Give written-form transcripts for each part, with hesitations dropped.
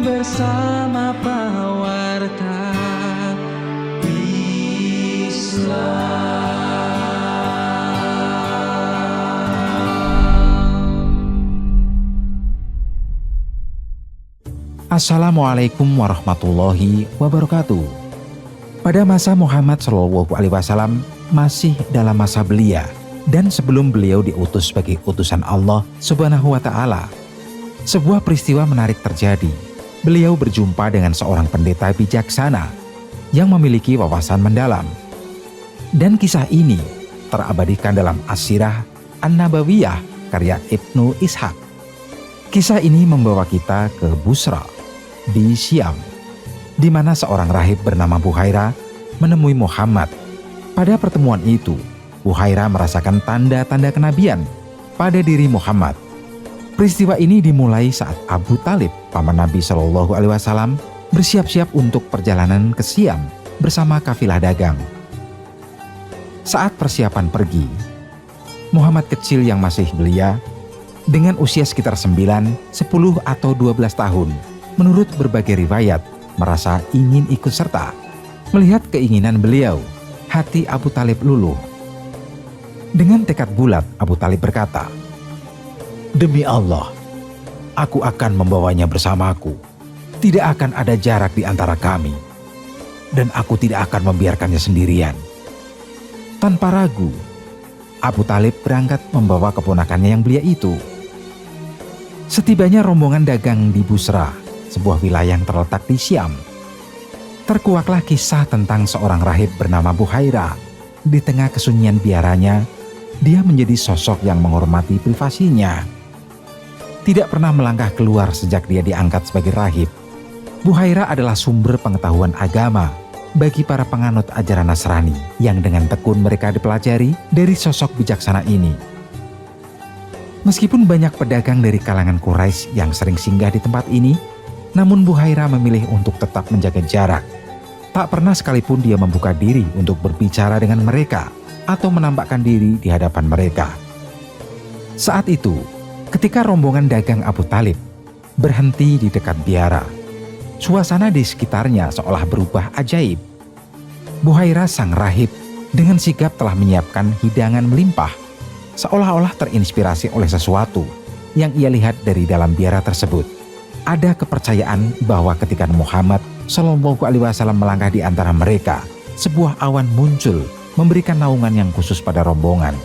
bersama pewarta Assalamualaikum warahmatullahi wabarakatuh. Pada masa Muhammad SAW masih dalam masa belia dan sebelum beliau diutus sebagai utusan Allah Subhanahu wa Ta'ala, sebuah peristiwa menarik terjadi. Beliau berjumpa dengan seorang pendeta bijaksana yang memiliki wawasan mendalam. Dan kisah ini terabadikan dalam As-Sirah An-Nabawiyah karya Ibnu Ishaq. Kisah ini membawa kita ke Busra di Syam, di mana seorang rahib bernama Buhaira menemui Muhammad. Pada pertemuan itu, Buhaira merasakan tanda-tanda kenabian pada diri Muhammad. Peristiwa ini dimulai saat Abu Talib, paman Nabi Shallallahu Alaihi Wasallam, bersiap-siap untuk perjalanan ke Syam bersama kafilah dagang. Saat persiapan pergi, Muhammad kecil yang masih belia, dengan usia sekitar 9, 10 atau 12 tahun, menurut berbagai riwayat, merasa ingin ikut serta. Melihat keinginan beliau, hati Abu Talib luluh. Dengan tekad bulat, Abu Talib berkata, "Demi Allah, aku akan membawanya bersamaku. Tidak akan ada jarak di antara kami. Dan aku tidak akan membiarkannya sendirian." Tanpa ragu, Abu Talib berangkat membawa keponakannya yang belia itu. Setibanya rombongan dagang di Busra, sebuah wilayah yang terletak di Syam, terkuaklah kisah tentang seorang rahib bernama Buhaira. Di tengah kesunyian biaranya, dia menjadi sosok yang menghormati privasinya. Tidak pernah melangkah keluar sejak dia diangkat sebagai rahib. Buhaira adalah sumber pengetahuan agama bagi para penganut ajaran Nasrani yang dengan tekun mereka dipelajari dari sosok bijaksana ini. Meskipun banyak pedagang dari kalangan Quraisy yang sering singgah di tempat ini, namun Buhaira memilih untuk tetap menjaga jarak. Tak pernah sekalipun dia membuka diri untuk berbicara dengan mereka atau menampakkan diri di hadapan mereka. Saat itu, ketika rombongan dagang Abu Talib berhenti di dekat biara, suasana di sekitarnya seolah berubah ajaib. Buhaira sang rahib dengan sigap telah menyiapkan hidangan melimpah, seolah-olah terinspirasi oleh sesuatu yang ia lihat dari dalam biara tersebut. Ada kepercayaan bahwa ketika Muhammad Shallallahu Alaihi Wasallam melangkah di antara mereka, sebuah awan muncul memberikan naungan yang khusus pada rombongan.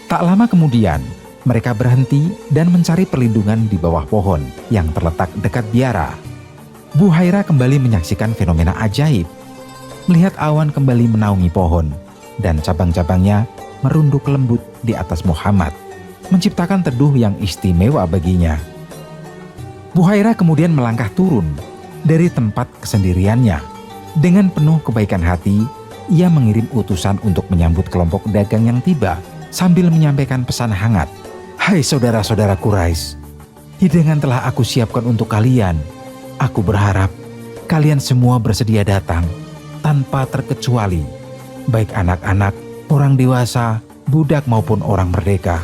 Tak lama kemudian, mereka berhenti dan mencari perlindungan di bawah pohon yang terletak dekat biara. Buhaira kembali menyaksikan fenomena ajaib. Melihat awan kembali menaungi pohon dan cabang-cabangnya merunduk lembut di atas Muhammad, menciptakan teduh yang istimewa baginya. Buhaira kemudian melangkah turun dari tempat kesendiriannya. Dengan penuh kebaikan hati, ia mengirim utusan untuk menyambut kelompok dagang yang tiba sambil menyampaikan pesan hangat. "Hai saudara-saudara Quraisy, hidangan telah aku siapkan untuk kalian. Aku berharap kalian semua bersedia datang tanpa terkecuali, baik anak-anak, orang dewasa, budak maupun orang merdeka."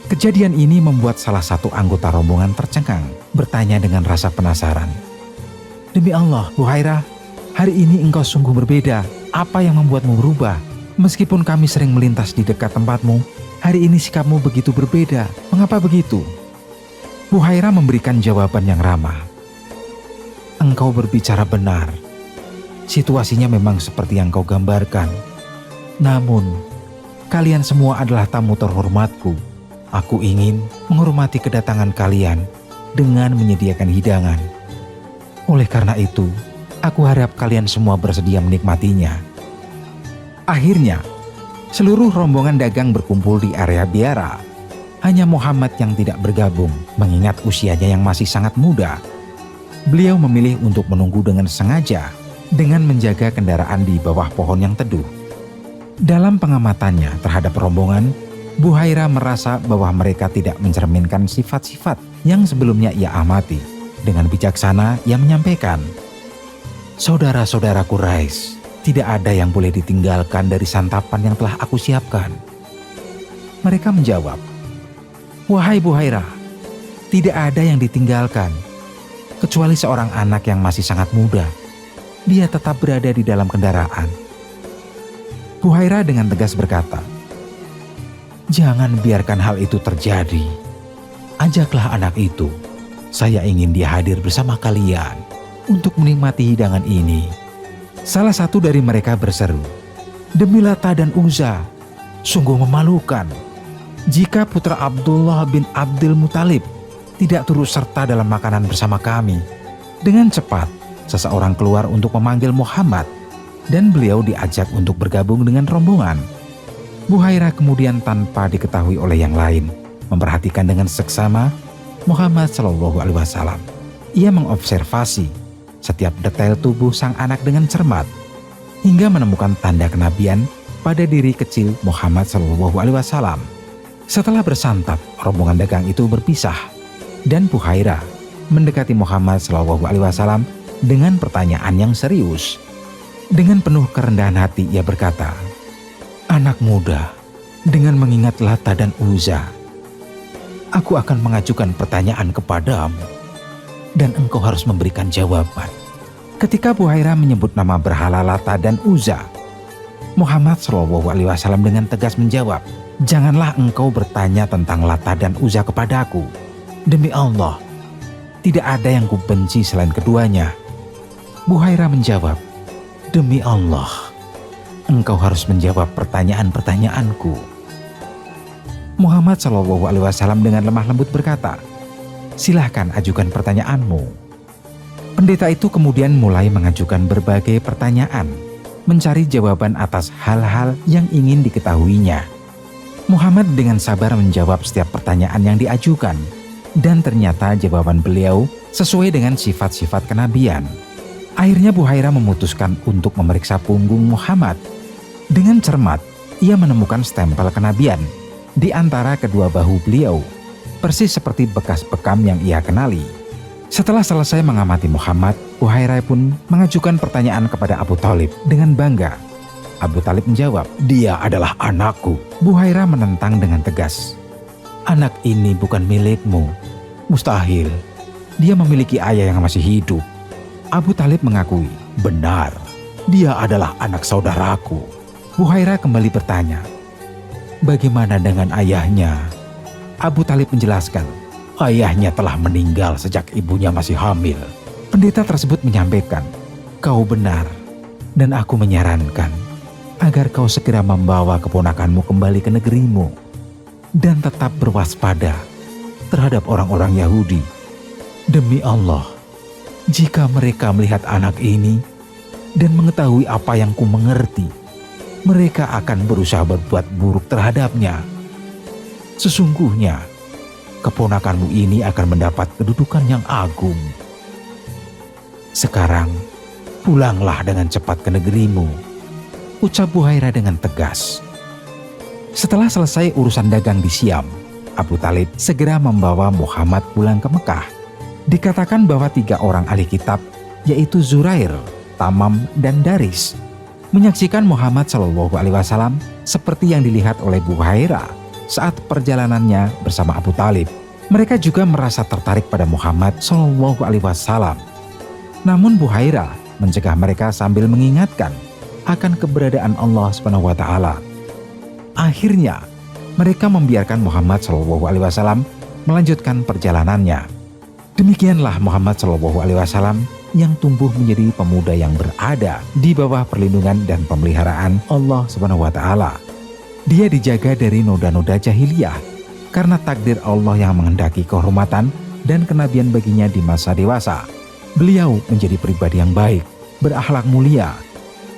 Kejadian ini membuat salah satu anggota rombongan tercengang, bertanya dengan rasa penasaran. "Demi Allah, Buhaira, hari ini engkau sungguh berbeda. Apa yang membuatmu berubah? Meskipun kami sering melintas di dekat tempatmu, hari ini sikapmu begitu berbeda. Mengapa begitu?" Buhaira memberikan jawaban yang ramah. "Engkau berbicara benar. Situasinya memang seperti yang kau gambarkan. Namun, kalian semua adalah tamu terhormatku. Aku ingin menghormati kedatangan kalian dengan menyediakan hidangan. Oleh karena itu, aku harap kalian semua bersedia menikmatinya." Akhirnya, seluruh rombongan dagang berkumpul di area biara. Hanya Muhammad yang tidak bergabung, mengingat usianya yang masih sangat muda. Beliau memilih untuk menunggu dengan sengaja, dengan menjaga kendaraan di bawah pohon yang teduh. Dalam pengamatannya terhadap rombongan, Buhaira merasa bahwa mereka tidak mencerminkan sifat-sifat yang sebelumnya ia amati. Dengan bijaksana ia menyampaikan, "Saudara-saudara Quraisy, tidak ada yang boleh ditinggalkan dari santapan yang telah aku siapkan." Mereka menjawab, "Wahai Buhaira, tidak ada yang ditinggalkan. kecuali seorang anak yang masih sangat muda. Dia tetap berada di dalam kendaraan. Buhairah dengan tegas berkata, "Jangan biarkan hal itu terjadi. Ajaklah anak itu. Saya ingin dia hadir bersama kalian untuk menikmati hidangan ini." Salah satu dari mereka berseru, "Demi Lata dan Uzza, sungguh memalukan jika putra Abdullah bin Abdul Muthalib tidak turut serta dalam makanan bersama kami." Dengan cepat, seseorang keluar untuk memanggil Muhammad dan beliau diajak untuk bergabung dengan rombongan. Buhairah kemudian tanpa diketahui oleh yang lain memperhatikan dengan seksama Muhammad SAW. Ia mengobservasi setiap detail tubuh sang anak dengan cermat hingga menemukan tanda kenabian pada diri kecil Muhammad SAW. Setelah bersantap, rombongan dagang itu berpisah dan Buhairah mendekati Muhammad SAW dengan pertanyaan yang serius. Dengan penuh kerendahan hati ia berkata, "Anak muda, dengan mengingat Lata dan Uzza, aku akan mengajukan pertanyaan kepadamu dan engkau harus memberikan jawaban." Ketika Buhairah menyebut nama berhala Lata dan Uzza, Muhammad SAW dengan tegas menjawab, "Janganlah engkau bertanya tentang Lata dan Uzza kepadaku. Demi Allah, tidak ada yang kubenci selain keduanya." Buhairah menjawab, "Demi Allah, engkau harus menjawab pertanyaan-pertanyaanku." Muhammad SAW dengan lemah lembut berkata, "Silahkan ajukan pertanyaanmu." Pendeta itu kemudian mulai mengajukan berbagai pertanyaan, mencari jawaban atas hal-hal yang ingin diketahuinya. Muhammad dengan sabar menjawab setiap pertanyaan yang diajukan, dan ternyata jawaban beliau sesuai dengan sifat-sifat kenabian. Akhirnya Buhairah memutuskan untuk memeriksa punggung Muhammad. Dengan cermat, ia menemukan stempel kenabian di antara kedua bahu beliau, persis seperti bekas bekam yang ia kenali. Setelah selesai mengamati Muhammad, Buhairah pun mengajukan pertanyaan kepada Abu Thalib dengan bangga. Abu Thalib menjawab, "Dia adalah anakku." Buhairah menentang dengan tegas, "Anak ini bukan milikmu. Mustahil. Dia memiliki ayah yang masih hidup." Abu Thalib mengakui, "Benar, dia adalah anak saudaraku." Buhairah kembali bertanya, "Bagaimana dengan ayahnya?" Abu Thalib menjelaskan, "Ayahnya telah meninggal sejak ibunya masih hamil." Pendeta tersebut menyampaikan, "Kau benar, dan aku menyarankan agar kau segera membawa keponakanmu kembali ke negerimu dan tetap berwaspada terhadap orang-orang Yahudi. Demi Allah, jika mereka melihat anak ini dan mengetahui apa yang ku mengerti, mereka akan berusaha berbuat buruk terhadapnya. Sesungguhnya, keponakanmu ini akan mendapat kedudukan yang agung. Sekarang, pulanglah dengan cepat ke negerimu," ucap Buhairah dengan tegas. Setelah selesai urusan dagang di Syam, Abu Thalib segera membawa Muhammad pulang ke Mekah. Dikatakan bahwa 3 orang ahli kitab, yaitu Zurair, Tamam, dan Daris, menyaksikan Muhammad SAW seperti yang dilihat oleh Buhairah saat perjalanannya bersama Abu Thalib. Mereka juga merasa tertarik pada Muhammad SAW. Namun Buhairah mencegah mereka sambil mengingatkan akan keberadaan Allah SWT. Akhirnya, mereka membiarkan Muhammad SAW melanjutkan perjalanannya. Demikianlah Muhammad SAW yang tumbuh menjadi pemuda yang berada di bawah perlindungan dan pemeliharaan Allah SWT. Dia dijaga dari noda-noda jahiliyah karena takdir Allah yang menghendaki kehormatan dan kenabian baginya di masa dewasa. Beliau menjadi pribadi yang baik, berakhlak mulia,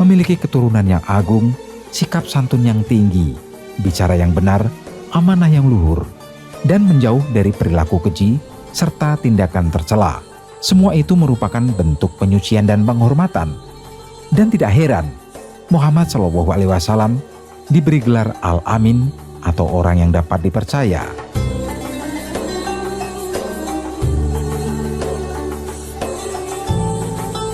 memiliki keturunan yang agung, sikap santun yang tinggi, bicara yang benar, amanah yang luhur, dan menjauh dari perilaku keji serta tindakan tercela. Semua itu merupakan bentuk penyucian dan penghormatan. Dan tidak heran, Muhammad SAW diberi gelar Al-Amin atau orang yang dapat dipercaya.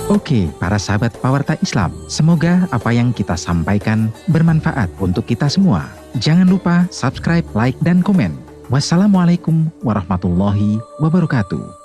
Oke, para sahabat Pewarta Islam, semoga apa yang kita sampaikan bermanfaat untuk kita semua. Jangan lupa subscribe, like, dan komen. Wassalamualaikum warahmatullahi wabarakatuh.